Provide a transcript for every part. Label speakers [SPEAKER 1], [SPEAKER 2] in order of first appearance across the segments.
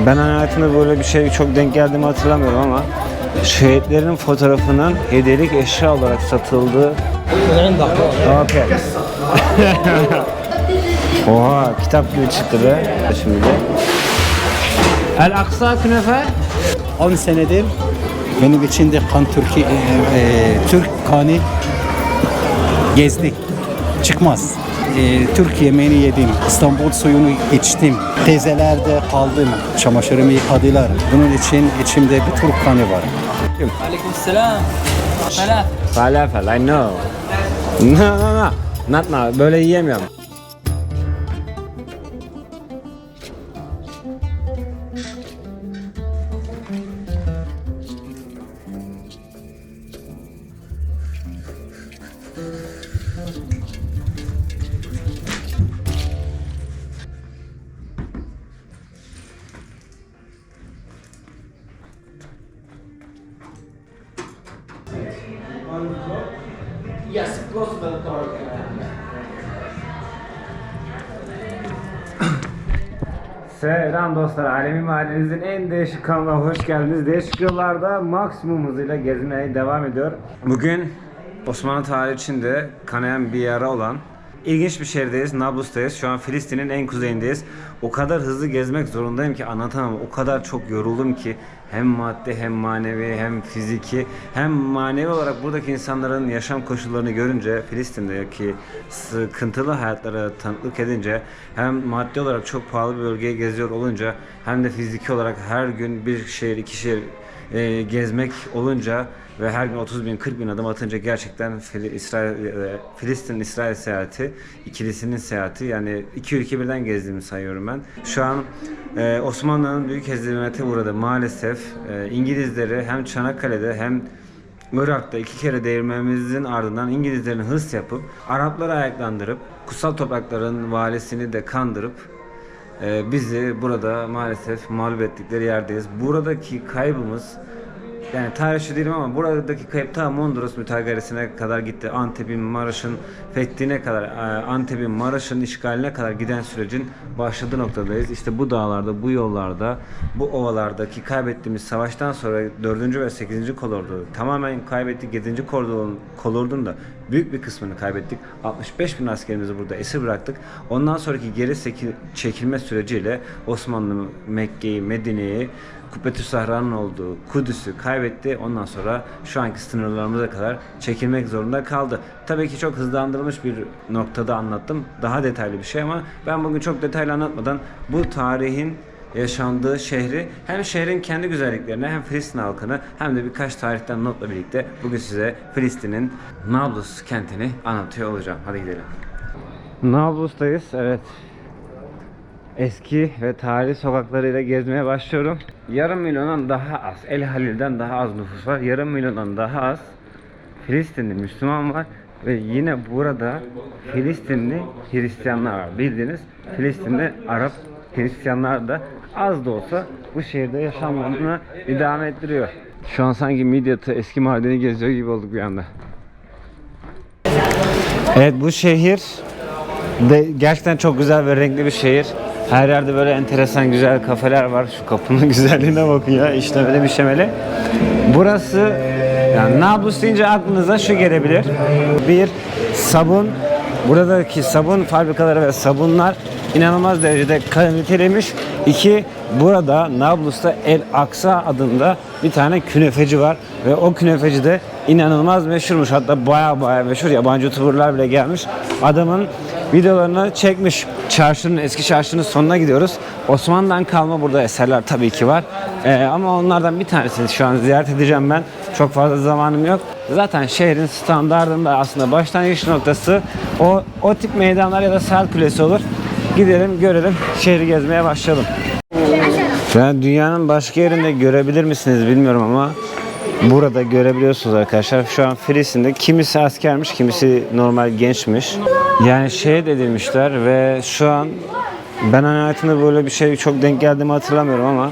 [SPEAKER 1] Ben hayatımda böyle bir şey çok denk geldiğimi hatırlamıyorum ama şehitlerin fotoğrafının hediyelik eşya olarak satıldığı. Okay. Oha, kitap gibi çıktı be. Şimdi El Aksa künefe
[SPEAKER 2] 10 senedir benim için de Türk kanı gezdik. Çıkmaz. Türk yemeğini yedim. İstanbul suyunu içtim. Tezelerde kaldım. Çamaşırımı yıkadılar. Bunun için içimde bir Türk kanı var.
[SPEAKER 3] Aleykümselam.
[SPEAKER 1] Falafel, I know. No. Not now. Böyle yiyemiyorum.
[SPEAKER 3] Yes, close to the door.
[SPEAKER 1] Selam dostlar, Alemi Mahallenizin en değişik kanalına hoş geldiniz. Değişik yollarda maksimum hızıyla gezmeye devam ediyor. Bugün Osmanlı tarihi içinde kanayan bir yara olan ilginç bir şehirdeyiz, Nablus'tayız. Şu an Filistin'in en kuzeyindeyiz. O kadar hızlı gezmek zorundayım ki anlatamam. O kadar çok yoruldum ki hem maddi hem manevi hem fiziki hem manevi olarak buradaki insanların yaşam koşullarını görünce, Filistin'deki sıkıntılı hayatlara tanıklık edince, hem maddi olarak çok pahalı bir bölgeye geziyor olunca hem de fiziki olarak her gün bir şehir iki şehir gezmek olunca ve her gün 30 bin 40 bin adım atınca gerçekten Filistin-İsrail seyahati ikilisinin seyahati, yani iki ülke birden gezdiğimi sayıyorum ben. Şu an Osmanlı'nın büyük hezimete uğradı maalesef. İngilizleri hem Çanakkale'de hem Irak'ta iki kere devirmemizin ardından İngilizlerin hırs yapıp Arapları ayaklandırıp kutsal toprakların valisini de kandırıp bizi burada maalesef mağlup ettikleri yerdeyiz. Buradaki kaybımız, yani tarihçi değilim ama buradaki kayıp ta Mondros mütageresine kadar gitti. Antep'in, Maraş'ın fethine kadar, Antep'in, Maraş'ın işgaline kadar giden sürecin başladığı noktadayız. İşte bu dağlarda, bu yollarda, bu ovalardaki kaybettiğimiz savaştan sonra 4. ve 8. kolordu tamamen kaybettik. 7. kolordun da büyük bir kısmını kaybettik. 65 bin askerimizi burada esir bıraktık. Ondan sonraki geri çekilme süreciyle Osmanlı Mekke'yi, Medine'yi, Kubbetü Sahra'nın olduğu Kudüs'ü kaybetti. Ondan sonra şu anki sınırlarımıza kadar çekilmek zorunda kaldı. Tabii ki çok hızlandırılmış bir noktada anlattım. Daha detaylı bir şey ama ben bugün çok detaylı anlatmadan bu tarihin yaşandığı şehri, hem şehrin kendi güzelliklerini hem Filistin halkını hem de birkaç tarihten notla birlikte bugün size Filistin'in Nablus kentini anlatıyor olacağım. Hadi gidelim. Nablus'tayız. Evet. Eski ve tarihi sokaklarıyla gezmeye başlıyorum. Yarım milyondan daha az, El Halil'den daha az nüfus var. Yarım milyondan daha az Filistinli Müslüman var. Ve yine burada Filistinli Hristiyanlar var. Bildiğiniz Filistinli Arap Hristiyanlar da az da olsa bu şehirde yaşamlarını idame ettiriyor. Şu an sanki Midyat'ı, eski madeni geziyor gibi olduk bir anda. Evet, bu şehir de gerçekten çok güzel ve renkli bir şehir. Her yerde böyle enteresan güzel kafeler var. Şu kapının güzelliğine bakın ya, işlemeli bir şemeli. Burası, yani Nablus deyince aklınıza şu gelebilir. Bir, sabun. Buradaki sabun fabrikaları ve sabunlar inanılmaz derecede kaliteliymiş. İki, burada Nablus'ta El Aksa adında bir tane künefeci var. Ve o künefeci de inanılmaz meşhurmuş. Hatta baya meşhur. Yabancı youtuberlar bile gelmiş. Adamın videolarını çekmiş. Çarşının, eski çarşının sonuna gidiyoruz. Osmanlı'dan kalma burada eserler tabii ki var. Ama onlardan bir tanesini şu an ziyaret edeceğim ben. Çok fazla zamanım yok. Zaten şehrin standardında aslında başlangıç noktası o tip meydanlar ya da Saat Kulesi olur. Gidelim, görelim, şehri gezmeye başlayalım. Yani dünyanın başka yerinde görebilir misiniz bilmiyorum ama burada görebiliyorsunuz arkadaşlar. Şu an Filistin'de kimisi askermiş, kimisi normal gençmiş. Yani şehit edilmişler ve şu an ben hayatımda böyle bir şey çok denk geldiğimi hatırlamıyorum ama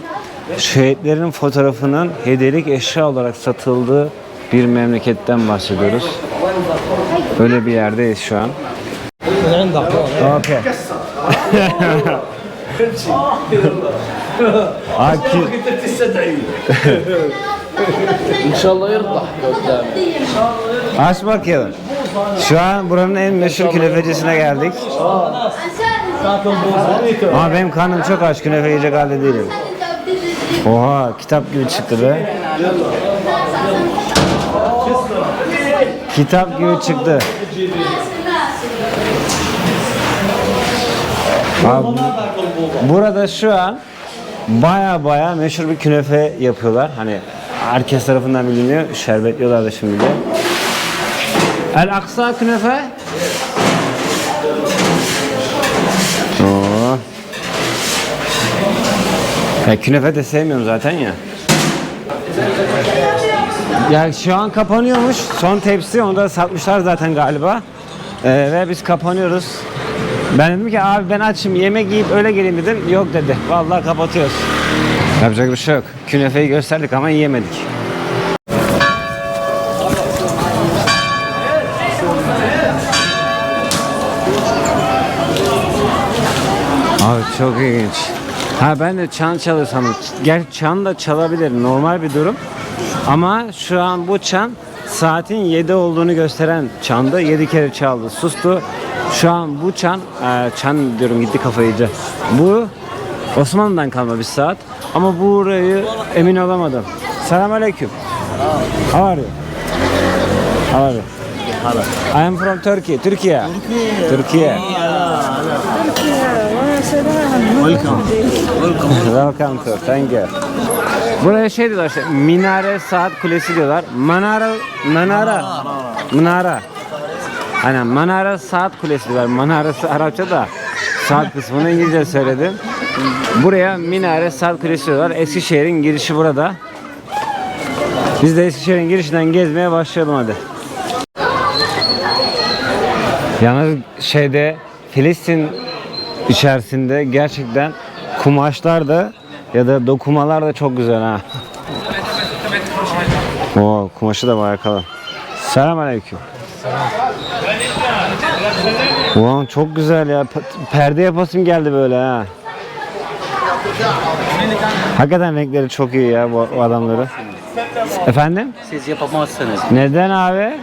[SPEAKER 1] şehitlerin fotoğrafının hediyelik eşya olarak satıldığı bir memleketten bahsediyoruz. Öyle bir yerdeyiz şu an. Okay.
[SPEAKER 3] قدرت تستدعي ان شاء الله يرضح قدامي.
[SPEAKER 1] Aç bakalım. Şu an buranın en meşhur künefecisine geldik. Ama benim karnım çok aç, künefe yiyecek halde değilim. Oha, kitap gibi çıktı be. Kitap gibi çıktı. Abi, burada şu an baya meşhur bir künefe yapıyorlar. Hani herkes tarafından biliniyor. Şerbetliyorlar da şimdi de. El Aksa künefe. Oo. Ya künefe de sevmiyorum zaten ya. Ya şu an kapanıyormuş. Son tepsi, onu da satmışlar zaten galiba. Ve biz kapanıyoruz. Ben dedim ki abi ben açım, yemek yiyip öyle geleyim dedim. Yok dedi. Vallahi kapatıyoruz. Yapacak bir şey yok. Künefeyi gösterdik ama yiyemedik. Abi çok ilginç. Ha ben de çan çalırsam, gerçi çan da çalabilir, normal bir durum. Ama şu an bu çan saatin 7 olduğunu gösteren çandı. 7 kere çaldı, sustu. Şu an bu çan, çan diyorum gitti kafayı iyice. Bu Osmanlı'dan kalma bir saat. Ama burayı emin olamadım. Selamünaleyküm. How are you? How are you? I am from Turkey. Türkiye. Türkiye. Welcome to. Thank you. Buraya şey diyorlar işte, minare saat kulesi diyorlar. Manara. Hani manara saat kulesi diyorlar. Manarası Arapça da saat kısmını İngilizce söyledim. Buraya minare saat kulesi diyorlar. Eskişehir'in girişi burada. Biz de Eskişehir'in girişinden gezmeye başlayalım hadi. Yalnız şeyde Filistin içerisinde gerçekten kumaşlar da ya da dokumalar da çok güzel ha. Oo, kumaşı da bayağı kalın. Selamünaleyküm. Wow, çok güzel ya. Perde yapasım geldi böyle ha. Hakikaten renkleri çok iyi ya bu adamları. Efendim?
[SPEAKER 2] Siz yapamazsınız.
[SPEAKER 1] Neden abi?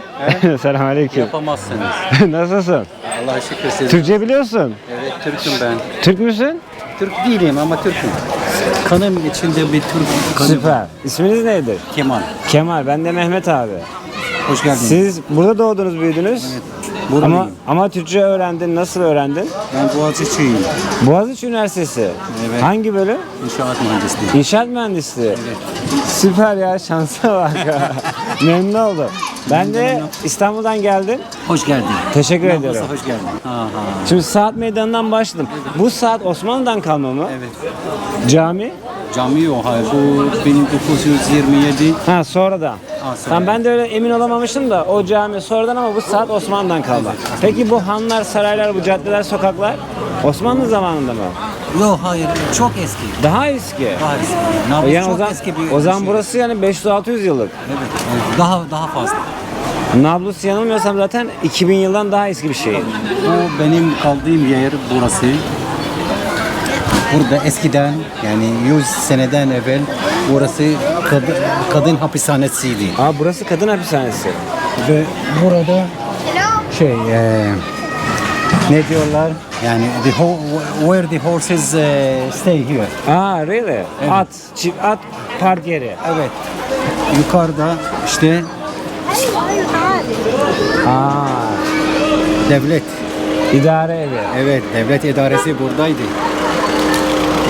[SPEAKER 1] Selamünaleyküm.
[SPEAKER 2] Yapamazsınız.
[SPEAKER 1] Nasılsın?
[SPEAKER 2] Allah'a şükür siz.
[SPEAKER 1] Türkçe biliyorsun.
[SPEAKER 2] Evet, Türk'üm ben.
[SPEAKER 1] Türk müsün?
[SPEAKER 2] Türk değilim ama Türk'üm. Kanım içinde bir Türk kanı.
[SPEAKER 1] Süper. İsminiz neydi?
[SPEAKER 2] Kemal.
[SPEAKER 1] Kemal. Ben de Mehmet abi.
[SPEAKER 2] Hoş geldin.
[SPEAKER 1] Siz burada doğdunuz, büyüdünüz.
[SPEAKER 2] Evet. Buradayım.
[SPEAKER 1] Ama Türkçe öğrendin. Nasıl öğrendin?
[SPEAKER 2] Ben Boğaziçi'yim.
[SPEAKER 1] Boğaziçi Üniversitesi.
[SPEAKER 2] Evet.
[SPEAKER 1] Hangi bölüm?
[SPEAKER 2] İnşaat mühendisliği.
[SPEAKER 1] İnşaat mühendisliği. Süper ya, şansa bak. Memnun oldum. Ben de İstanbul'dan geldim.
[SPEAKER 2] Hoş geldin.
[SPEAKER 1] Teşekkür ediyorum.
[SPEAKER 2] Hoş geldin. Aha.
[SPEAKER 1] Şimdi saat meydanından başladım. Bu saat Osmanlı'dan kalma mı?
[SPEAKER 2] Evet.
[SPEAKER 1] Cami?
[SPEAKER 2] Cami yok, hayır. Bu 1927.
[SPEAKER 1] Ha, sonradan.
[SPEAKER 2] sonra.
[SPEAKER 1] Tamam, ben de öyle emin olamamıştım da o cami sonradan ama bu saat Osmanlı'dan kalma. Peki bu hanlar, saraylar, bu caddeler, sokaklar Osmanlı zamanında mı?
[SPEAKER 2] Yok, hayır. Çok eski.
[SPEAKER 1] Daha eski.
[SPEAKER 2] Daha eski. Nablus
[SPEAKER 1] Yani
[SPEAKER 2] çok
[SPEAKER 1] o zaman,
[SPEAKER 2] eski bir
[SPEAKER 1] o zaman
[SPEAKER 2] şey.
[SPEAKER 1] burası yani 500-600 yıllık.
[SPEAKER 2] Evet. Daha fazla.
[SPEAKER 1] Nablus yanılmıyorsam zaten 2000 yıldan daha eski bir şey.
[SPEAKER 2] Bu benim kaldığım yer burası. Burada eskiden yani 100 seneden evvel burası kadın hapishanesiydi.
[SPEAKER 1] Aa, burası kadın hapishanesi.
[SPEAKER 2] Ve burada ne diyorlar? Yani where the horses stay here.
[SPEAKER 1] Aa, really? At, at park yeri.
[SPEAKER 2] Evet. Yukarıda işte devlet.
[SPEAKER 1] İdare evi.
[SPEAKER 2] Evet, devlet idaresi buradaydı.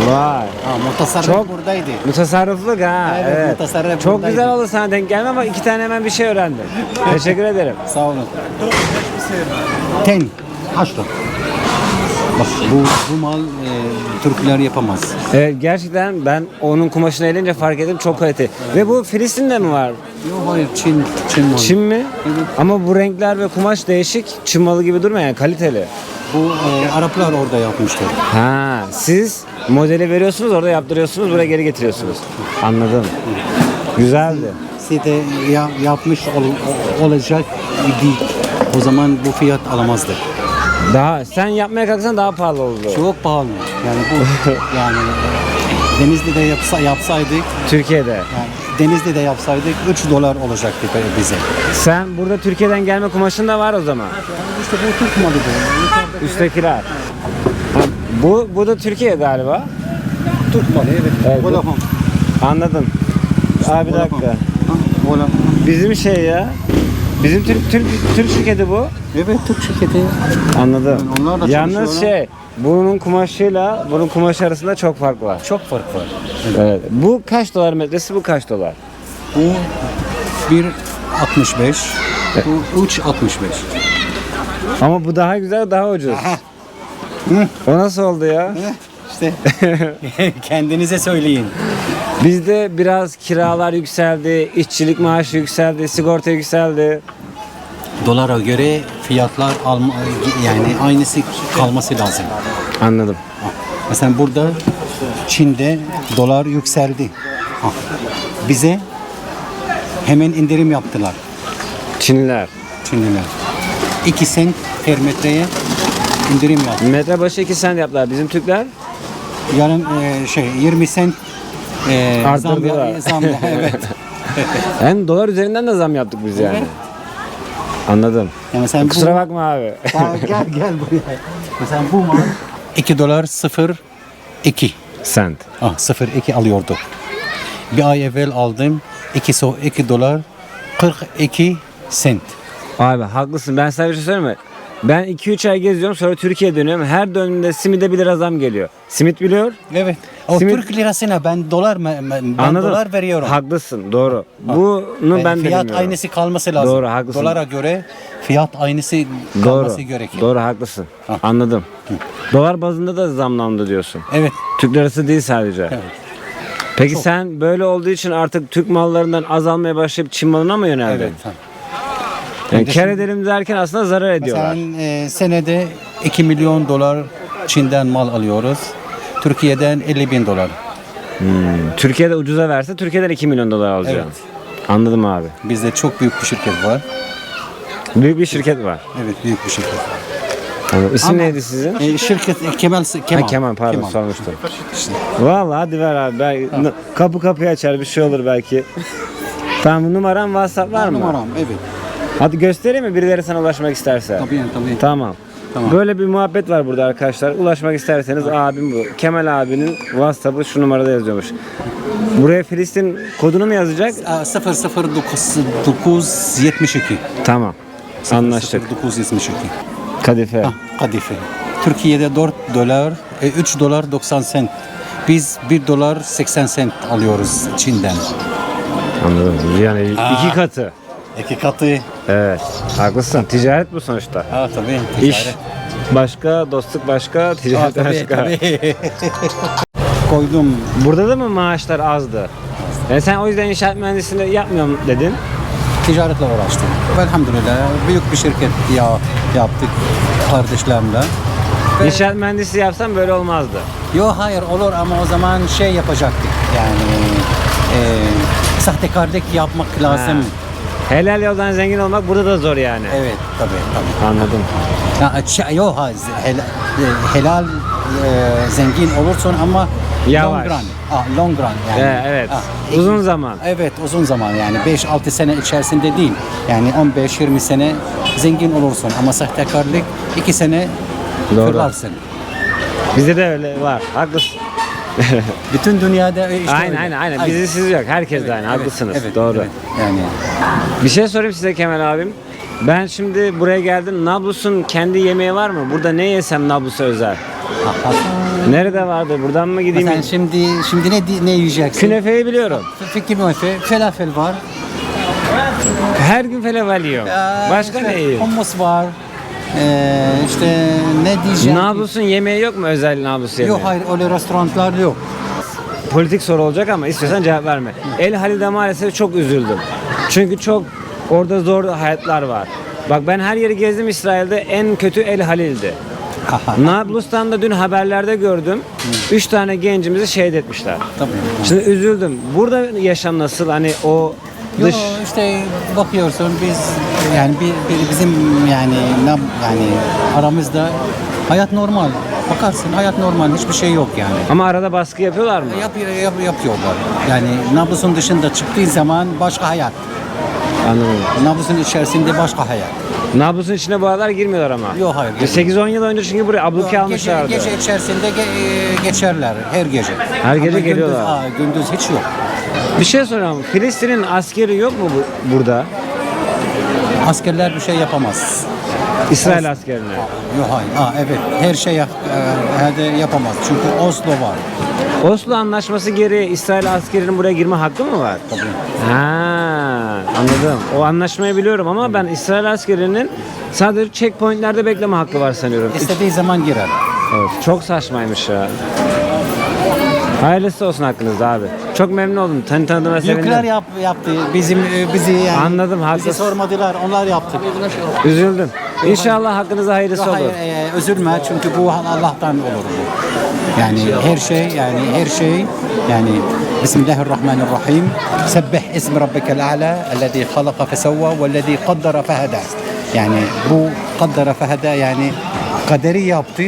[SPEAKER 1] Vay.
[SPEAKER 2] Mutasarrıf
[SPEAKER 1] Çok
[SPEAKER 2] buradaydı.
[SPEAKER 1] Mutasarrıflık ha.
[SPEAKER 2] Evet, mutasarrıf
[SPEAKER 1] Çok
[SPEAKER 2] buradaydı.
[SPEAKER 1] güzel oldu sana denk gelme ama 2 tane hemen bir şey öğrendim. Teşekkür ederim.
[SPEAKER 2] Sağ olun. Haşlo. Bak bu mal Türkler yapamaz.
[SPEAKER 1] Evet, gerçekten ben onun kumaşını elince fark ettim, çok kaliteli. Ve bu Filistin'de mi var?
[SPEAKER 2] Yok, hayır, Çin malı.
[SPEAKER 1] Çin mi?
[SPEAKER 2] Evet.
[SPEAKER 1] Ama bu renkler ve kumaş değişik. Çin malı gibi durmuyor yani, kaliteli.
[SPEAKER 2] Bu Araplar orada yapmışlar.
[SPEAKER 1] Ha, siz modeli veriyorsunuz, orada yaptırıyorsunuz, buraya geri getiriyorsunuz. Anladım. Güzeldi.
[SPEAKER 2] Size de yapmış olacak idi. O zaman bu fiyat alamazdı.
[SPEAKER 1] Daha sen yapmaya kalksan daha pahalı oldu.
[SPEAKER 2] Çok pahalı. Yani bu yani Denizli'de yapsaydık,
[SPEAKER 1] Türkiye'de.
[SPEAKER 2] yani Denizli'de yapsaydık 3 dolar olacaktı bize.
[SPEAKER 1] Sen burada Türkiye'den gelme kumaşın da var o zaman.
[SPEAKER 2] İşte bu Türk malı bu.
[SPEAKER 1] Üsttekiler. Ha, bu da Türkiye galiba.
[SPEAKER 2] Türk malı evet.
[SPEAKER 1] Evet, bu-
[SPEAKER 2] Vodafone.
[SPEAKER 1] Anladım. Abi bir dakika.
[SPEAKER 2] Ha, Vodafone.
[SPEAKER 1] Bizim şey ya. Bizim Türk şirketi bu.
[SPEAKER 2] Evet Türk şirketi.
[SPEAKER 1] Anladım.
[SPEAKER 2] Yani onlar da
[SPEAKER 1] Yalnız
[SPEAKER 2] çalışıyorlar.
[SPEAKER 1] bunun kumaşıyla bunun kumaşı arasında çok fark var.
[SPEAKER 2] Çok fark var.
[SPEAKER 1] Evet. Bu kaç dolar metresi, bu kaç dolar?
[SPEAKER 2] Bu 1.65. Bu 3.65.
[SPEAKER 1] Ama bu daha güzel, daha ucuz. O nasıl oldu ya?
[SPEAKER 2] İşte kendinize söyleyin.
[SPEAKER 1] Bizde biraz kiralar yükseldi, işçilik maaşı yükseldi, sigorta yükseldi.
[SPEAKER 2] Dolara göre fiyatlar yani aynısı kalması lazım.
[SPEAKER 1] Anladım.
[SPEAKER 2] Mesela burada Çin'de dolar yükseldi. Ha, bize hemen indirim yaptılar
[SPEAKER 1] Çinliler.
[SPEAKER 2] Çinliler. 2 sent per metreye indirim yaptı.
[SPEAKER 1] Metre başı 2 sent yaptılar. Bizim Türkler
[SPEAKER 2] Yarın 20 sent
[SPEAKER 1] Arttırdılar.
[SPEAKER 2] zam evet.
[SPEAKER 1] hem dolar üzerinden de zam yaptık biz yani.
[SPEAKER 2] Evet.
[SPEAKER 1] Anladım.
[SPEAKER 2] Yani sen
[SPEAKER 1] Kusura bakma abi.
[SPEAKER 2] gel buraya. Mesela bu mal 2 dolar 0.2.
[SPEAKER 1] Sent.
[SPEAKER 2] 0.2 alıyordu. Bir ay evvel aldım 2 dolar 42 sent.
[SPEAKER 1] Abi haklısın. Ben sana bir şey söyleyeyim mi? Ben 2-3 ay geziyorum, sonra Türkiye'ye dönüyorum. Her döndüğümde simide 1 lira zam geliyor. Simit biliyor.
[SPEAKER 2] Evet. O
[SPEAKER 1] Simit-
[SPEAKER 2] Türk lirasına ben dolar ben
[SPEAKER 1] Anladım.
[SPEAKER 2] dolar veriyorum.
[SPEAKER 1] Haklısın. Doğru. Bunu ben de
[SPEAKER 2] Fiyat
[SPEAKER 1] bilmiyorum.
[SPEAKER 2] aynısı kalması lazım.
[SPEAKER 1] Doğru, haklısın.
[SPEAKER 2] Dolara göre fiyat aynısı
[SPEAKER 1] Doğru.
[SPEAKER 2] kalması gerekir.
[SPEAKER 1] Doğru, haklısın.
[SPEAKER 2] Ha.
[SPEAKER 1] Anladım. Dolar bazında da zamlandı diyorsun.
[SPEAKER 2] Evet.
[SPEAKER 1] Türk lirası değil sadece.
[SPEAKER 2] Evet.
[SPEAKER 1] Peki sen böyle olduğu için artık Türk mallarından azalmaya başlayıp Çin malına mı yöneldin?
[SPEAKER 2] Evet.
[SPEAKER 1] Yani
[SPEAKER 2] de
[SPEAKER 1] kar
[SPEAKER 2] şimdi-
[SPEAKER 1] edelim derken aslında zarar ediyorlar.
[SPEAKER 2] Mesela senede 2 milyon dolar Çin'den mal alıyoruz. Türkiye'den 50 bin dolar.
[SPEAKER 1] Türkiye'de ucuza verse Türkiye'den 2 milyon dolar alacağım. Anladım abi.
[SPEAKER 2] Bizde çok büyük bir şirket var.
[SPEAKER 1] Büyük bir şirket var.
[SPEAKER 2] Evet büyük bir şirket.
[SPEAKER 1] Anladım. İsim neydi sizin?
[SPEAKER 2] Şirket Kemal.
[SPEAKER 1] Ha, Kemal, pardon, sormuştum.
[SPEAKER 2] İşte.
[SPEAKER 1] Vallahi hadi ver abi. Kapı kapıyı açar, bir şey olur belki. Tamam, bu numaram WhatsApp var mı?
[SPEAKER 2] Numaram evet.
[SPEAKER 1] Hadi göstereyim mi birileri sana ulaşmak isterse?
[SPEAKER 2] Tabii.
[SPEAKER 1] Tamam.
[SPEAKER 2] Tamam.
[SPEAKER 1] Böyle bir muhabbet var burada arkadaşlar. Ulaşmak isterseniz abim bu. Kemal abinin WhatsApp'ı şu numarada yazıyormuş. Buraya Filistin kodunu mu yazacak?
[SPEAKER 2] 00972.
[SPEAKER 1] Tamam. Anlaştık.
[SPEAKER 2] 0972.
[SPEAKER 1] Kadife.
[SPEAKER 2] Kadife. Türkiye'de 4 dolar, 3 dolar 90 sent. Biz 1 dolar 80 sent alıyoruz Çin'den.
[SPEAKER 1] Anladım. Yani 2 katı.
[SPEAKER 2] 2 katı.
[SPEAKER 1] Evet. Haklısın. Ticaret bu sonuçta.
[SPEAKER 2] Ha tabii.
[SPEAKER 1] İş başka, dostluk başka, ticaret başka.
[SPEAKER 2] Koydum.
[SPEAKER 1] Burada da mı maaşlar azdı? Yani sen o yüzden inşaat mühendisliğini yapmıyorum dedin.
[SPEAKER 2] Ticaretle uğraştım. Elhamdülillah büyük bir şirket yaptık kardeşlerimle.
[SPEAKER 1] İnşaat mühendisliği yapsam böyle olmazdı.
[SPEAKER 2] Yok hayır olur ama o zaman şey yapacaktık yani sahtekarlık yapmak lazım.
[SPEAKER 1] Ha. Helal yoldan zengin olmak burada da zor yani.
[SPEAKER 2] Evet tabii.
[SPEAKER 1] Anladım.
[SPEAKER 2] Yok hayır helal zengin olursun ama
[SPEAKER 1] Yavaş.
[SPEAKER 2] long run. Long run yani.
[SPEAKER 1] Evet.
[SPEAKER 2] Ha,
[SPEAKER 1] Uzun zaman.
[SPEAKER 2] Evet uzun zaman yani 5-6 sene içerisinde değil. Yani 15-20 sene zengin olursun ama sahtekarlık 2 sene
[SPEAKER 1] Doğru.
[SPEAKER 2] fırlarsın.
[SPEAKER 1] Bizde de öyle var. Haklısın.
[SPEAKER 2] Bütün dünyada işte öyle.
[SPEAKER 1] Aynen. Bizi siz yok. Herkes de aynı. Haklısınız.
[SPEAKER 2] evet,
[SPEAKER 1] Doğru.
[SPEAKER 2] evet. Yani
[SPEAKER 1] Bir şey sorayım size Kemal abim. Ben şimdi buraya geldim. Nablus'un kendi yemeği var mı? Burada ne yesem Nablus'a özel? Nerede vardır? Buradan mı gideyim?
[SPEAKER 2] sen şimdi ne yiyeceksin?
[SPEAKER 1] Künefeyi biliyorum.
[SPEAKER 2] Künefe, falafel var.
[SPEAKER 1] Her gün falafel yiyorum. Başka ne yiyorum?
[SPEAKER 2] Hummus var. İşte ne diyeceğim?
[SPEAKER 1] Nablus'un yemeği yok mu, özel Nablus yemeği?
[SPEAKER 2] Yok hayır öyle restoranlar yok.
[SPEAKER 1] Politik soru olacak ama istiyorsan cevap verme. El Halil'de maalesef çok üzüldüm. Çünkü çok orada zor hayatlar var. Bak ben her yeri gezdim İsrail'de, en kötü El Halil'di. Nablus'tan da dün haberlerde gördüm. 3 tane gencimizi şehit etmişler.
[SPEAKER 2] Tabii.
[SPEAKER 1] Şimdi üzüldüm. Burada yaşam nasıl? Hani o dış...
[SPEAKER 2] Yok işte bakıyorsun biz yani bizim yani aramızda hayat normal. Bakarsın hayat normal, hiçbir şey yok yani.
[SPEAKER 1] Ama arada baskı yapıyorlar mı?
[SPEAKER 2] Yapıyorlar. Yani nabzın dışında çıktığı zaman başka hayat.
[SPEAKER 1] Anladım.
[SPEAKER 2] Nabzın içerisinde başka hayat.
[SPEAKER 1] Nablus'un içine bu aralar girmiyorlar ama.
[SPEAKER 2] Yok, hayır, girmiyor.
[SPEAKER 1] 8-10 yıl önce çünkü buraya abluke almışlardı.
[SPEAKER 2] Gece içerisinde geçerler her gece.
[SPEAKER 1] Her gece
[SPEAKER 2] Ama
[SPEAKER 1] geliyorlar.
[SPEAKER 2] Gündüz hiç yok.
[SPEAKER 1] Bir şey sorayım. Filistin'in askeri yok mu burada?
[SPEAKER 2] Askerler bir şey yapamaz.
[SPEAKER 1] İsrail askerine.
[SPEAKER 2] Yok, hayır. Evet, her şey yapamaz. Çünkü Oslo var.
[SPEAKER 1] Oslo Anlaşması gereği İsrail askerinin buraya girme hakkı mı var?
[SPEAKER 2] Tabii.
[SPEAKER 1] Ha, anladım. O anlaşmayı biliyorum ama ben İsrail askerinin sadece checkpointlerde bekleme hakkı var sanıyorum.
[SPEAKER 2] İstediği zaman girer.
[SPEAKER 1] Evet, çok saçmaymış ya. Hayırlısı olsun hakkınızda abi. Çok memnun oldum. Tanıdığıma sevindim.
[SPEAKER 2] Büyükler yaptı. Bizi yani.
[SPEAKER 1] Anladım,
[SPEAKER 2] Bizi
[SPEAKER 1] haklısın.
[SPEAKER 2] sormadılar. Onlar yaptı.
[SPEAKER 1] Üzüldüm. İnşallah hakkınıza hayırlısı olur.
[SPEAKER 2] Hayır, üzülme çünkü bu Allah'tan olur bu. Yani her şey yani Bismillahirrahmanirrahim. Sebbih ismi rabbikel a'la ellezî halaka fesevva vellezî kaddara fehedâ. Yani bu kaddara fehedâ yani kaderi yaptı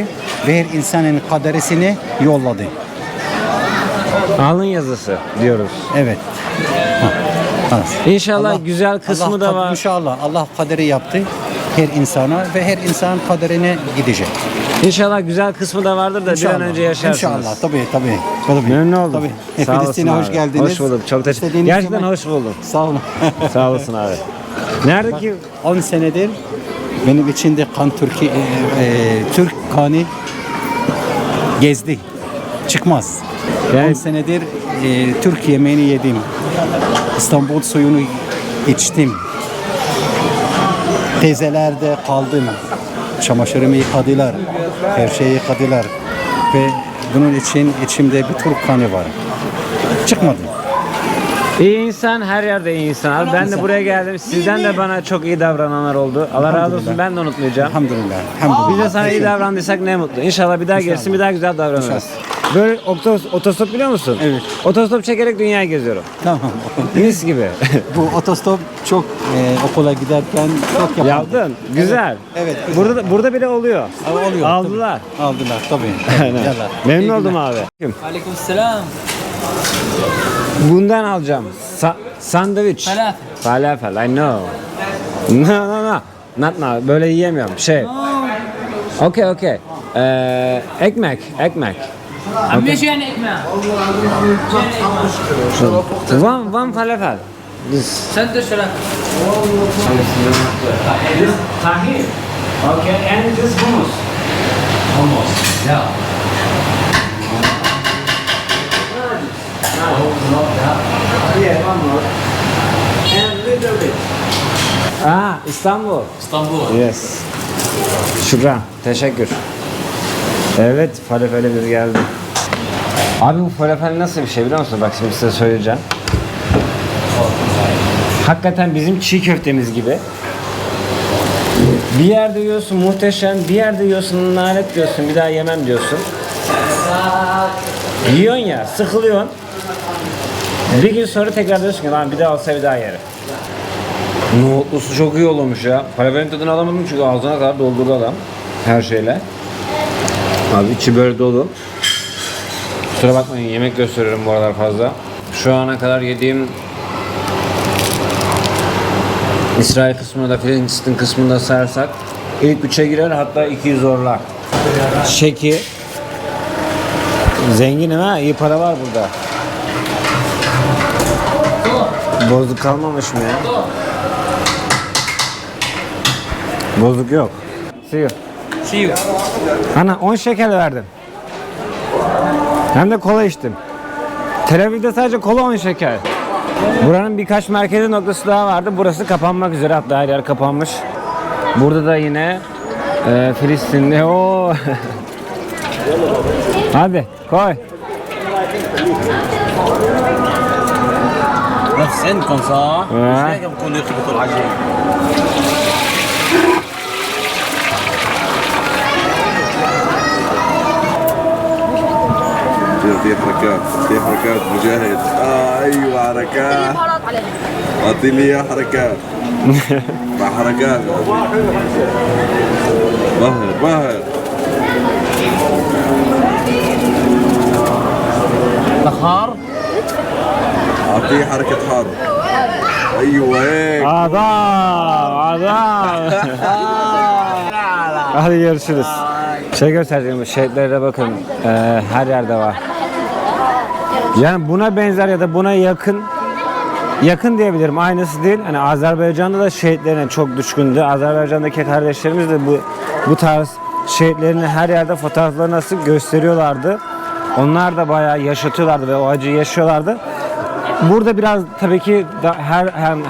[SPEAKER 2] ve her insanın kaderisini yolladı.
[SPEAKER 1] Alın yazısı diyoruz.
[SPEAKER 2] Evet.
[SPEAKER 1] İnşallah güzel kısmı da var.
[SPEAKER 2] İnşallah Allah kaderi yaptı her insana ve her insan kaderine gidecek.
[SPEAKER 1] İnşallah güzel kısmı da vardır da bir an önce yaşarsınız.
[SPEAKER 2] İnşallah tabii.
[SPEAKER 1] Memnun oldum.
[SPEAKER 2] Tabii.
[SPEAKER 1] Sağ olasın
[SPEAKER 2] Filistin'e hoş
[SPEAKER 1] abi.
[SPEAKER 2] geldiniz.
[SPEAKER 1] Hoş bulduk. Çok teşekkür ederim.
[SPEAKER 2] İstediğiniz
[SPEAKER 1] Gerçekten
[SPEAKER 2] zaman-
[SPEAKER 1] hoş buldum.
[SPEAKER 2] Sağ olun.
[SPEAKER 1] Sağ olasın abi. Nerede ki?
[SPEAKER 2] 10 senedir benim içinde Türk kanı gezdi. Çıkmaz.
[SPEAKER 1] Yani-
[SPEAKER 2] 10 senedir Türk yemeğini yedim. İstanbul suyunu içtim. Teyzelerde kaldım. Çamaşırımı yıkadılar. Her şeyi yıkadılar. Ve bunun için içimde bir Türk kanı var. Çıkmadı.
[SPEAKER 1] İyi insan her yerde iyi insan. Abi ben de buraya geldim. Sizden de bana çok iyi davrananlar oldu. Allah razı olsun. Ben de unutmayacağım.
[SPEAKER 2] Elhamdülillah.
[SPEAKER 1] Biz de sana iyi davrandıysak ne mutlu. İnşallah bir daha gelsin, bir daha güzel davranırız.
[SPEAKER 2] İnşallah.
[SPEAKER 1] Böyle otostop biliyor musun?
[SPEAKER 2] Evet.
[SPEAKER 1] Otostop çekerek dünyayı geziyorum.
[SPEAKER 2] Tamam.
[SPEAKER 1] Mis gibi.
[SPEAKER 2] Bu otostop çok okula giderken çok yapardım.
[SPEAKER 1] Yaptın. Güzel.
[SPEAKER 2] Evet, güzel.
[SPEAKER 1] Burada bile oluyor.
[SPEAKER 2] Oluyor.
[SPEAKER 1] Aldılar.
[SPEAKER 2] Aldılar tabii.
[SPEAKER 1] Aynen.
[SPEAKER 2] Yallah.
[SPEAKER 1] Memnun
[SPEAKER 2] İyi
[SPEAKER 1] oldum
[SPEAKER 2] günler.
[SPEAKER 1] abi.
[SPEAKER 3] Aleykümselam.
[SPEAKER 1] Bundan alacağım. Sandviç.
[SPEAKER 3] Falafel.
[SPEAKER 1] Falafel. I know. No. Not now. Böyle yiyemiyorum. Okay. Ekmek.
[SPEAKER 3] عمي جاي نجمة
[SPEAKER 1] One falafel.
[SPEAKER 3] سندوتش ولا
[SPEAKER 1] Tahir. Okay, and this hummus. Yeah. Yeah, one more. And little bit. İstanbul.
[SPEAKER 3] اسطنبول.
[SPEAKER 1] Yes. Şükran. Teşekkür. Evet, falafelimiz geldi. Abi bu falafel nasıl bir şey biliyor musun? Bak şimdi size söyleyeceğim. Hakikaten bizim çiğ köftemiz gibi. Bir yerde yiyorsun muhteşem, bir yerde yiyorsun lanet diyorsun, bir daha yemem diyorsun. Yiyorsun ya, sıkılıyorsun. Bir gün sonra tekrar diyorsun ki lan bir daha olsa bir daha yerim. Nohutlusu çok iyi olmuş ya. Falafelin tadını alamadım çünkü ağzına kadar doldurdu adam. Her şeyle. Abi içi böyle dolu. Kusura bakmayın yemek gösteriyorum bu aralar fazla. Şu ana kadar yediğim İsrail kısmını da Filistin kısmını da sayarsak ilk 3'e girer hatta 2'yi zorlar. Şeki. Zenginim ha, iyi para var burada. Bozuk kalmamış mı ya? Bozuk yok. See you.
[SPEAKER 3] See you.
[SPEAKER 1] Ana 10 şeker verdim. Hem de kola içtim. Tel Aviv'de sadece kola 10 şeker. Buranın birkaç merkezi noktası daha vardı. Burası kapanmak üzere, hatta her yer kapanmış. Burada da yine Filistin'de o. Hadi koy.
[SPEAKER 3] نفس عندكم صح؟
[SPEAKER 1] آه.
[SPEAKER 3] مش هيك بكونوا يخبطوا العجين.
[SPEAKER 4] في حركات مجاهد ايوه حركات اعطي لي اياه حركات مع حركات باهر
[SPEAKER 3] حار.
[SPEAKER 4] اعطيه حركة حرب. ايوه هيك.
[SPEAKER 1] Adam. Hadi görüşürüz. Şey göstereceğim, şehitlere bakın. Her yerde var. Yani buna benzer ya da buna yakın diyebilirim. Aynısı değil. Hani Azerbaycan'da da şehitlerine çok düşkündü. Azerbaycan'daki kardeşlerimiz de bu tarz şehitlerini her yerde fotoğraflarını asıp gösteriyorlardı. Onlar da bayağı yaşatıyorlardı ve o acıyı yaşıyorlardı. Burada biraz tabii ki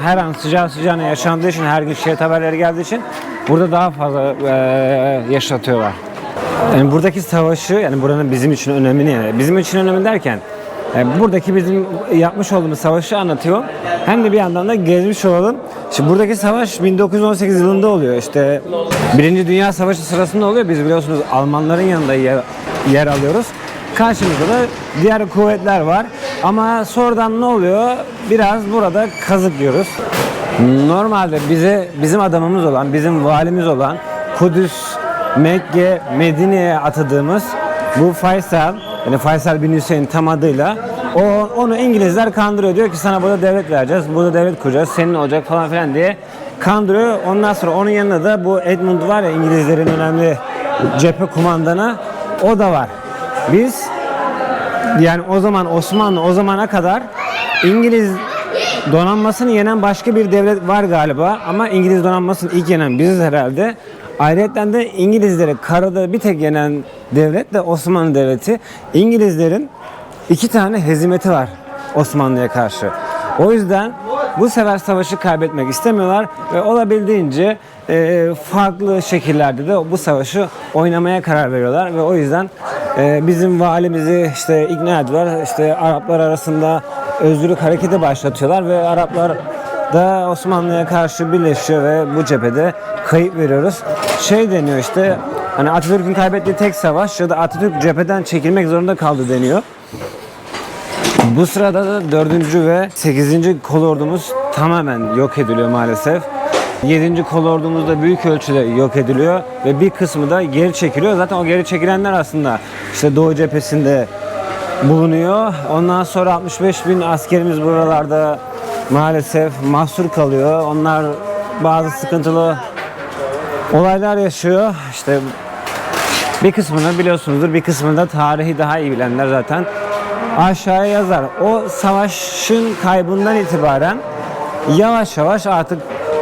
[SPEAKER 1] her an sıcağına yaşandığı için, her gün şehit haberleri geldiği için burada daha fazla yaşatıyorlar. Yani buradaki savaşı, yani buranın bizim için önemini, yani bizim için önemli derken buradaki bizim yapmış olduğumuz savaşı anlatıyor. Hem de bir yandan da gezmiş olalım. Şimdi buradaki savaş 1918 yılında oluyor. İşte Birinci Dünya Savaşı sırasında oluyor. Biz biliyorsunuz Almanların yanında yer alıyoruz. Karşımızda da diğer kuvvetler var. Ama sonradan ne oluyor? Biraz burada kazık yiyoruz. Normalde bizim adamımız olan, bizim valimiz olan Kudüs, Mekke, Medine'ye atadığımız bu Faysal, yani Faysal bin Hüseyin tam adıyla, onu İngilizler kandırıyor. Diyor ki sana burada devlet vereceğiz, burada devlet kuracağız, senin olacak falan filan diye kandırıyor. Ondan sonra onun yanında da bu Edmund var ya, İngilizlerin önemli cephe kumandanı, o da var. Biz yani o zaman Osmanlı, o zamana kadar İngiliz donanmasını yenen başka bir devlet var galiba, ama İngiliz donanmasını ilk yenen biziz herhalde. Ayrıca de İngilizleri karada bir tek yenen devlet de Osmanlı Devleti. İngilizlerin 2 tane hezimeti var Osmanlı'ya karşı. O yüzden bu sefer savaşı kaybetmek istemiyorlar ve olabildiğince farklı şekillerde de bu savaşı oynamaya karar veriyorlar ve o yüzden bizim valimizi işte ikna ediyorlar. İşte Araplar arasında özgürlük hareketi başlatıyorlar ve Araplar da Osmanlı'ya karşı birleşiyor ve bu cephede kayıp veriyoruz. Şey deniyor işte, hani Atatürk'ün kaybettiği tek savaş ya da Atatürk cepheden çekilmek zorunda kaldı deniyor. Bu sırada da 4. ve 8. kolordumuz tamamen yok ediliyor maalesef. 7. kolordumuz da büyük ölçüde yok ediliyor ve bir kısmı da geri çekiliyor. Zaten o geri çekilenler aslında işte Doğu cephesinde bulunuyor. Ondan sonra 65.000 askerimiz buralarda maalesef mahsur kalıyor. Onlar bazı sıkıntılı olaylar yaşıyor. İşte bir kısmını biliyorsunuzdur, bir kısmını da tarihi daha iyi bilenler zaten aşağıya yazar. O savaşın kaybından itibaren yavaş yavaş artık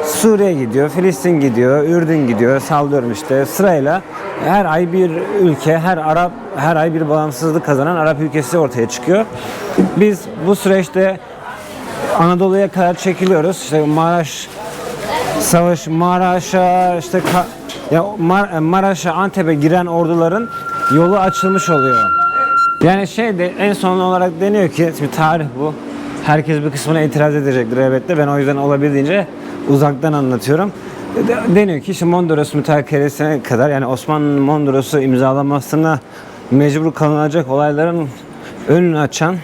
[SPEAKER 1] Suriye gidiyor, Filistin gidiyor, Ürdün gidiyor, sallıyorum işte sırayla her ay bir ülke, her ay bir bağımsızlık kazanan Arap ülkesi ortaya çıkıyor. Biz bu süreçte Anadolu'ya kadar çekiliyoruz. İşte Maraş Savaşı, Maraş'a işte Maraş'a, Antep'e giren orduların yolu açılmış oluyor. Yani en son olarak deniyor ki, şimdi tarih bu. Herkes bir kısmına itiraz edecektir elbette. Ben o yüzden olabildiğince uzaktan anlatıyorum. Deniyor ki işte Mondros mütarekesine kadar, yani Osmanlı'nın Mondros'u imzalamasına mecbur kalınacak olayların önünü açan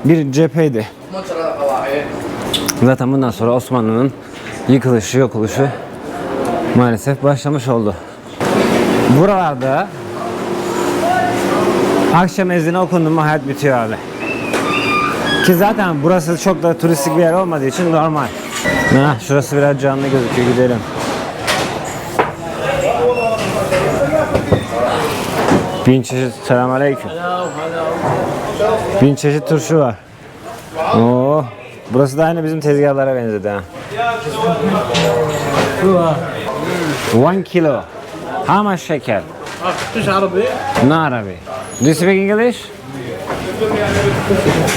[SPEAKER 1] bir cepheydi. Zaten bundan sonra Osmanlı'nın yıkılışı, yok oluşu maalesef başlamış oldu. Buralarda akşam ezini okundu mu hayat bitiyor abi. Ki zaten burası çok da turistik bir yer olmadığı için normal. Şurası biraz canlı gözüküyor, gidelim. Bin çeşit, selamünaleyküm. Bin çeşit turşu var. Oo, burası da aynı bizim tezgahlara benzedi ha. 1 kilo. How much şeker?
[SPEAKER 3] مش عربي.
[SPEAKER 1] No Arabic. Do you speak English?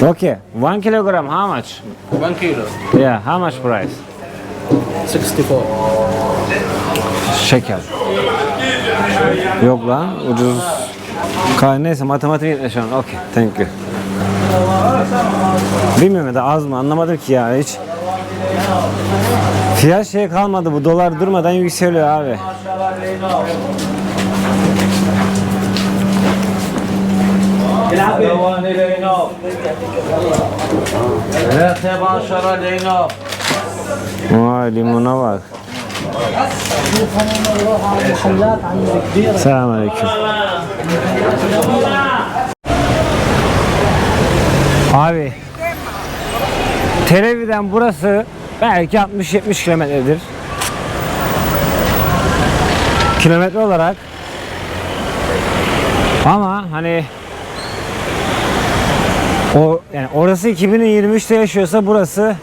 [SPEAKER 1] Okay. 1 kilogram, how much?
[SPEAKER 3] 1 kilo.
[SPEAKER 1] Yeah, how much price?
[SPEAKER 3] 64.
[SPEAKER 1] Şeker. Yok lan, ucuz. Neyse, matematik yetmiş şu an. Okay, thank you. Bilmiyorum ya da az mı, anlamadım ki ya hiç. Fiyat kalmadı, bu dolar durmadan yükseliyor abi. Vay, limona bak. Selamünaleyküm. Abi Tel Aviv'den burası belki 60-70 kilometredir. Kilometre olarak. Ama hani yani orası 2023'te yaşıyorsa burası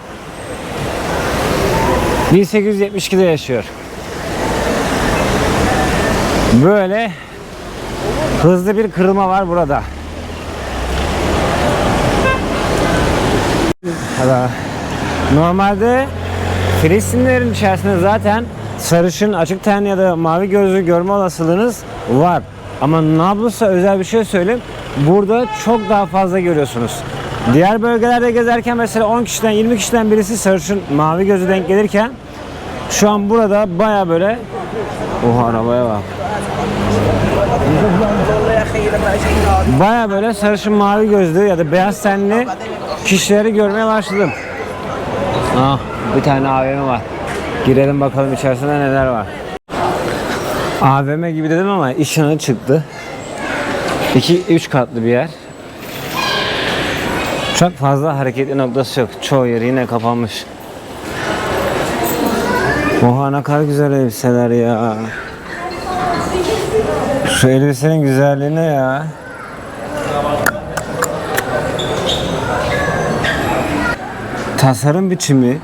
[SPEAKER 1] 1872'de yaşıyor. Böyle hızlı bir kırılma var burada. Normalde Filistinlilerin içerisinde zaten sarışın, açık tenli ya da mavi gözlü görme olasılığınız var. Ama Nablus'a özel bir şey söyleyeyim. Burada çok daha fazla görüyorsunuz. Diğer bölgelerde gezerken mesela 10 kişiden 20 kişiden birisi sarışın mavi gözü denk gelirken şu an burada baya böyle arabaya bak. Baya böyle sarışın mavi gözlü ya da beyaz tenli kişileri görmeye başladım. Bir tane AVM var. Girelim bakalım içerisinde neler var. AVM gibi dedim ama işine çıktı. 2-3 katlı bir yer. Çok fazla hareketli noktası yok. Çoğu yeri yine kapanmış. Oha ne kadar güzel elbiseler ya. Şu elbisenin güzelliğine ya. Tasarım biçimi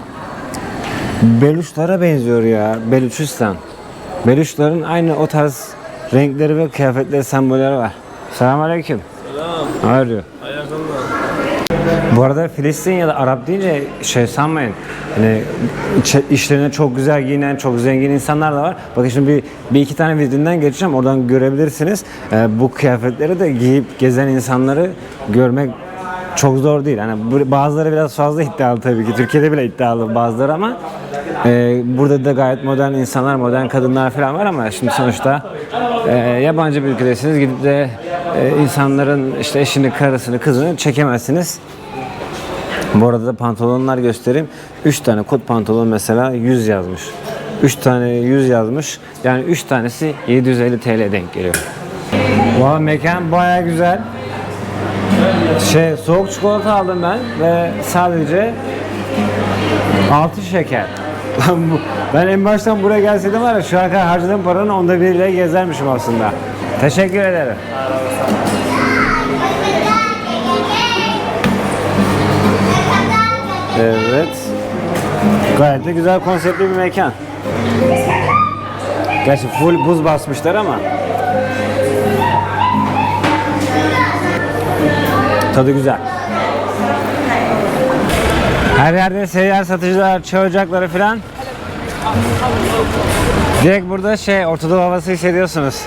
[SPEAKER 1] Beluşlara benziyor ya. Beluçistan. Beluşların aynı o tarz renkleri ve kıyafetleri, sembolleri var. Selamünaleyküm. Selam. Ne arıyor? Bu arada Filistin ya da Arap deyince şey sanmayın. Yani işlerine çok güzel giyinen, çok zengin insanlar da var. Bakın şimdi bir iki tane videodan geçeceğim. Oradan görebilirsiniz. Bu kıyafetleri de giyip gezen insanları görmek çok zor değil. Yani bazıları biraz fazla iddialı tabii ki. Türkiye'de bile iddialı bazıları ama burada da gayet modern insanlar, modern kadınlar falan var ama şimdi sonuçta yabancı bir ülkedesiniz. Gidip de insanların işte eşini, karısını, kızını çekemezsiniz. Bu arada da pantolonlar göstereyim. 3 tane kot pantolon mesela 100 yazmış. 3 tane 100 yazmış. Yani 3 tanesi 750 TL denk geliyor. Valla mekan baya güzel. Soğuk çikolata aldım ben ve sadece 6 şeker. Ben en baştan buraya gelseydim var ya şu an harcadığım paranın onda biriyle gezermişim aslında. Teşekkür ederim. Evet. Gayet de güzel konseptli bir mekan. Gerçi full buz basmışlar ama tadı güzel. Her yerde seyyar satıcılar, çay ocakları falan. Direkt burada Orta Doğu havası hissediyorsunuz.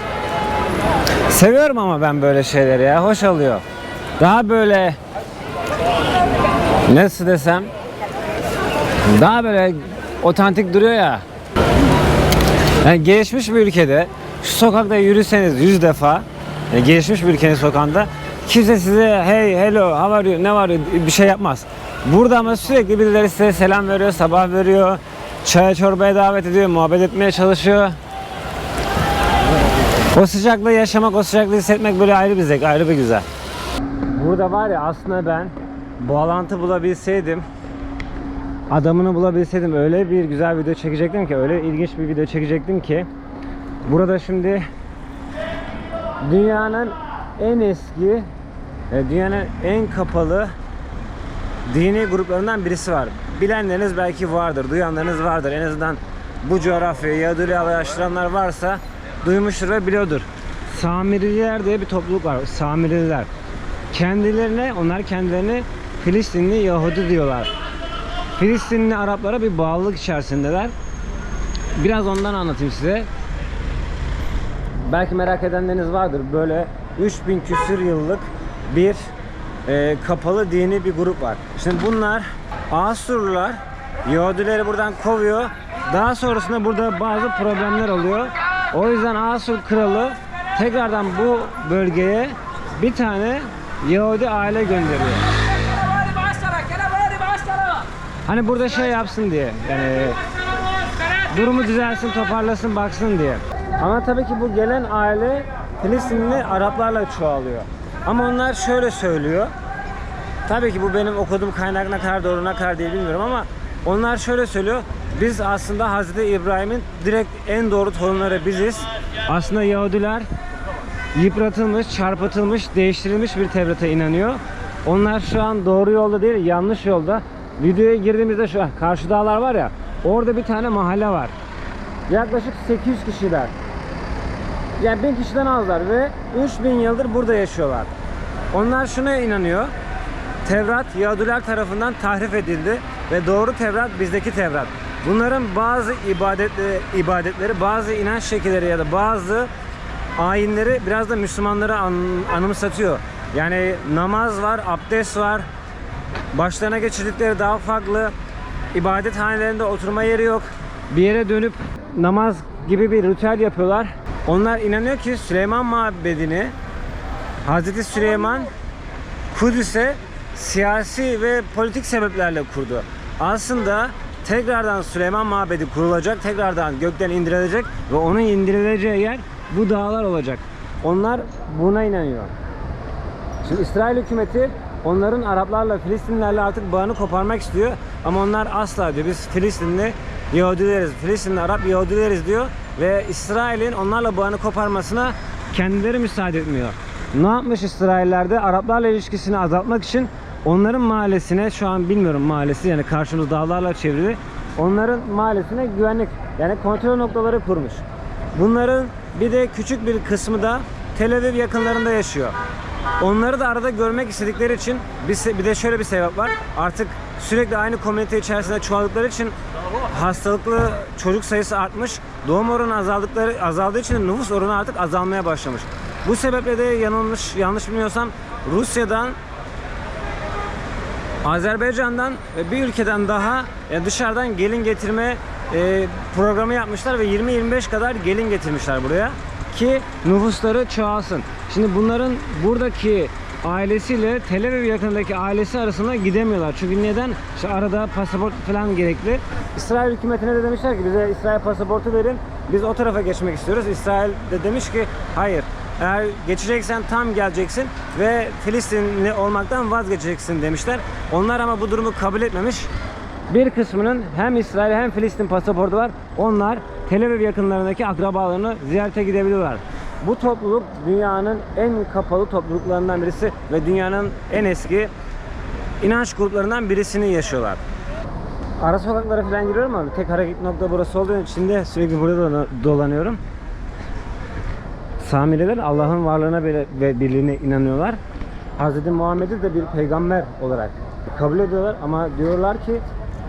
[SPEAKER 1] Seviyorum ama ben böyle şeyleri ya. Hoş oluyor. Daha böyle nasıl desem daha böyle otantik duruyor ya. Yani gelişmiş bir ülkede şu sokakta yürüseniz 100 defa gelişmiş bir ülkenin sokağında kimse size hey, hello, how are you, ne var bir şey yapmaz. Burada ama sürekli birileri size selam veriyor, sabah veriyor, çaya çorbaya davet ediyor, muhabbet etmeye çalışıyor. O sıcaklığı yaşamak, o sıcaklığı hissetmek böyle ayrı bir zevk, ayrı bir güzel. Burada var ya aslında ben bağlantı bulabilseydim, adamını bulabilseydim öyle bir güzel video çekecektim ki, öyle ilginç bir video çekecektim ki. Burada şimdi dünyanın en eski, dünyanın en kapalı dini gruplarından birisi var. Bilenleriniz belki vardır, duyanlarınız vardır. En azından bu coğrafyayı Yahudi'yle araştıranlar varsa duymuştur ve biliyordur. Samiriler diye bir topluluk var. Samiriler. Onlar kendilerine Filistinli Yahudi diyorlar. Filistinli Araplara bir bağlılık içerisindeler. Biraz ondan anlatayım size. Belki merak edenleriniz vardır. Böyle 3000 küsür yıllık bir kapalı dini bir grup var. Şimdi bunlar Asurlular Yahudileri buradan kovuyor. Daha sonrasında burada bazı problemler oluyor. O yüzden Asur kralı tekrardan bu bölgeye bir tane Yahudi aile gönderiyor. Hani burada şey yapsın diye, yani durumu düzelsin, toparlasın, baksın diye. Ama tabii ki bu gelen aile Filistinli Araplarla çoğalıyor. Ama onlar şöyle söylüyor. Tabii ki bu benim okuduğum kaynak ne kadar doğru ne kadar değil bilmiyorum ama onlar şöyle söylüyor. Biz aslında Hazreti İbrahim'in direkt en doğru torunları biziz. Aslında Yahudiler yıpratılmış, çarpıtılmış, değiştirilmiş bir Tevrat'a inanıyor. Onlar şu an doğru yolda değil, yanlış yolda. Videoya girdiğimizde şu karşı dağlar var ya, orada bir tane mahalle var. Yaklaşık 800 kişiler. Yani 1000 kişiden azlar ve 3000 yıldır burada yaşıyorlar. Onlar şuna inanıyor. Tevrat Yahudiler tarafından tahrif edildi ve doğru Tevrat bizdeki Tevrat. Bunların bazı ibadetleri, bazı inanç şekilleri ya da bazı ayinleri biraz da Müslümanları anımsatıyor. Yani namaz var, abdest var. Başlarına geçirdikleri daha farklı. İbadethanelerinde oturma yeri yok. Bir yere dönüp namaz gibi bir ritüel yapıyorlar. Onlar inanıyor ki Süleyman Mabedi'ni Hazreti Süleyman Kudüs'e siyasi ve politik sebeplerle kurdu. Aslında tekrardan Süleyman Mabedi kurulacak, tekrardan gökten indirilecek ve onun indirileceği yer bu dağlar olacak. Onlar buna inanıyor. Şimdi İsrail hükümeti onların Araplarla, Filistinlerle artık bağını koparmak istiyor. Ama onlar asla diyor, biz Filistinli Yahudileriz, Filistinli Arap Yahudileriz diyor. Ve İsrail'in onlarla bağını koparmasına kendileri müsaade etmiyor. Ne yapmış İsrailler de Araplarla ilişkisini azaltmak için onların mahallesine, şu an bilmiyorum mahallesi, yani karşımız dağlarla çevrili, onların mahallesine güvenlik, yani kontrol noktaları kurmuş. Bunların bir de küçük bir kısmı da Tel Aviv yakınlarında yaşıyor. Onları da arada görmek istedikleri için bir de şöyle bir sebep var. Artık sürekli aynı komünite içerisinde çoğaldıkları için hastalıklı çocuk sayısı artmış. Doğum oranı azaldığı için nüfus oranı artık azalmaya başlamış. Bu sebeple de yanlış bilmiyorsam Rusya'dan, Azerbaycan'dan ve bir ülkeden daha dışarıdan gelin getirme programı yapmışlar ve 20-25 kadar gelin getirmişler buraya ki nüfusları çoğalsın. Şimdi bunların buradaki ailesiyle Tel Aviv yakınındaki ailesi arasında gidemiyorlar. Çünkü neden? İşte arada pasaport falan gerekli. İsrail hükümetine de demişler ki bize İsrail pasaportu verin. Biz o tarafa geçmek istiyoruz. İsrail de demiş ki hayır. Eğer geçeceksen tam geleceksin ve Filistinli olmaktan vazgeçeceksin demişler. Onlar ama bu durumu kabul etmemiş. Bir kısmının hem İsrail hem Filistin pasaportu var. Onlar Tel Aviv yakınlarındaki akrabalarını ziyarete gidebiliyorlar. Bu topluluk dünyanın en kapalı topluluklarından birisi ve dünyanın en eski inanç gruplarından birisini yaşıyorlar. Ara sokaklara falan giriyorum ama tek hareket nokta burası olduğu için de sürekli burada dolanıyorum. Samiler Allah'ın varlığına ve birliğine inanıyorlar. Hz. Muhammed'i de bir peygamber olarak kabul ediyorlar ama diyorlar ki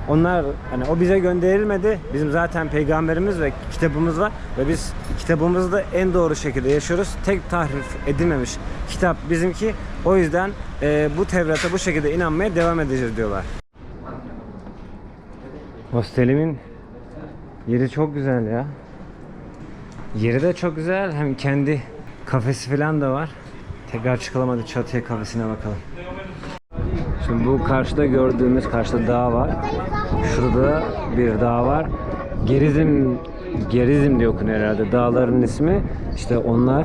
[SPEAKER 1] onlar, hani o bize gönderilmedi. Bizim zaten peygamberimiz ve kitabımız var ve biz kitabımızı da en doğru şekilde yaşıyoruz. Tek tahrif edilmemiş kitap bizimki. O yüzden bu Tevrat'a bu şekilde inanmaya devam edeceğiz diyorlar. Hostelimin yeri çok güzel ya. Yeri de çok güzel. Hem kendi kafesi falan da var. Tekrar çıkalım hadi çatıya, kafesine bakalım. Şimdi bu karşıda gördüğümüz dağ var. Şurada bir dağ var. Gerizim diye okunuyor herhalde. Dağların ismi. İşte onlar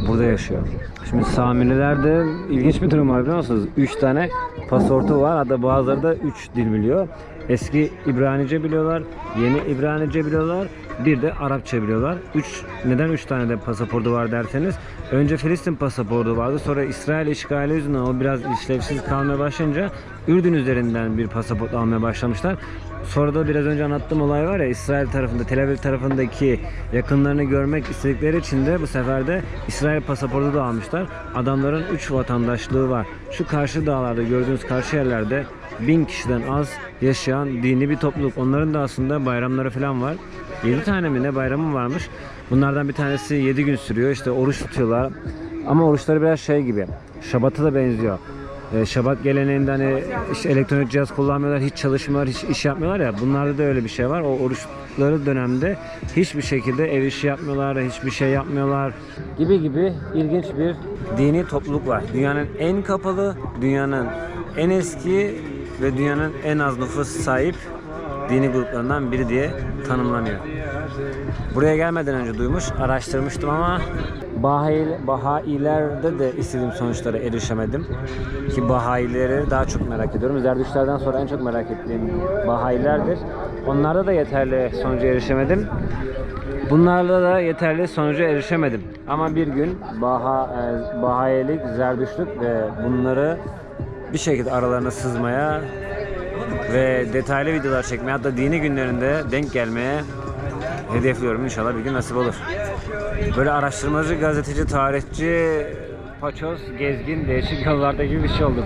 [SPEAKER 1] burada yaşıyor. Şimdi Samililerde ilginç bir durum var biliyor musunuz? 3 tane pasaportu var. Hatta bazıları da 3 dil biliyor. Eski İbranice biliyorlar, yeni İbranice biliyorlar, bir de Arapça biliyorlar. Neden 3 tane de pasaportu var derseniz, önce Filistin pasaportu vardı, sonra İsrail işgali yüzünden o biraz işlevsiz kalmaya başlayınca Ürdün üzerinden bir pasaport almaya başlamışlar. Sonra da biraz önce anlattığım olay var ya, İsrail tarafında, Tel Aviv tarafındaki yakınlarını görmek istedikleri için de bu sefer de İsrail pasaportu da almışlar. Adamların 3 vatandaşlığı var. Şu karşı dağlarda gördüğünüz karşı yerlerde 1000 kişiden az yaşayan dini bir topluluk. Onların da aslında bayramları falan var. 7 tane mi ne bayramı varmış. Bunlardan bir tanesi 7 gün sürüyor. İşte oruç tutuyorlar. Ama oruçları biraz şey gibi, Şabat'a da benziyor. Şabat geleneğinde hani işte elektronik cihaz kullanmıyorlar, hiç çalışmıyorlar, hiç iş yapmıyorlar ya. Bunlarda da öyle bir şey var. O oruçları dönemde hiçbir şekilde ev işi yapmıyorlar, hiçbir şey yapmıyorlar gibi ilginç bir dini topluluk var. Dünyanın en kapalı, dünyanın en eski ve dünyanın en az nüfus sahip dini gruplarından biri diye tanımlanıyor. Buraya gelmeden önce duymuş, araştırmıştım ama Bahailerde de istediğim sonuçlara erişemedim. Ki Bahaileri daha çok merak ediyorum. Zerdüştlerden sonra en çok merak ettiğim Bahailerdir. Onlarda da yeterli sonuca erişemedim. Bunlarla da yeterli sonuca erişemedim. Ama bir gün Bahailik, Zerdüştlük ve bunları bir şekilde aralarına sızmaya ve detaylı videolar çekmeye, hatta dini günlerinde denk gelmeye hedefliyorum. İnşallah bir gün nasip olur. Böyle araştırmacı, gazeteci, tarihçi, paçoz, gezgin, değişik yollarda gibi bir şey olduk.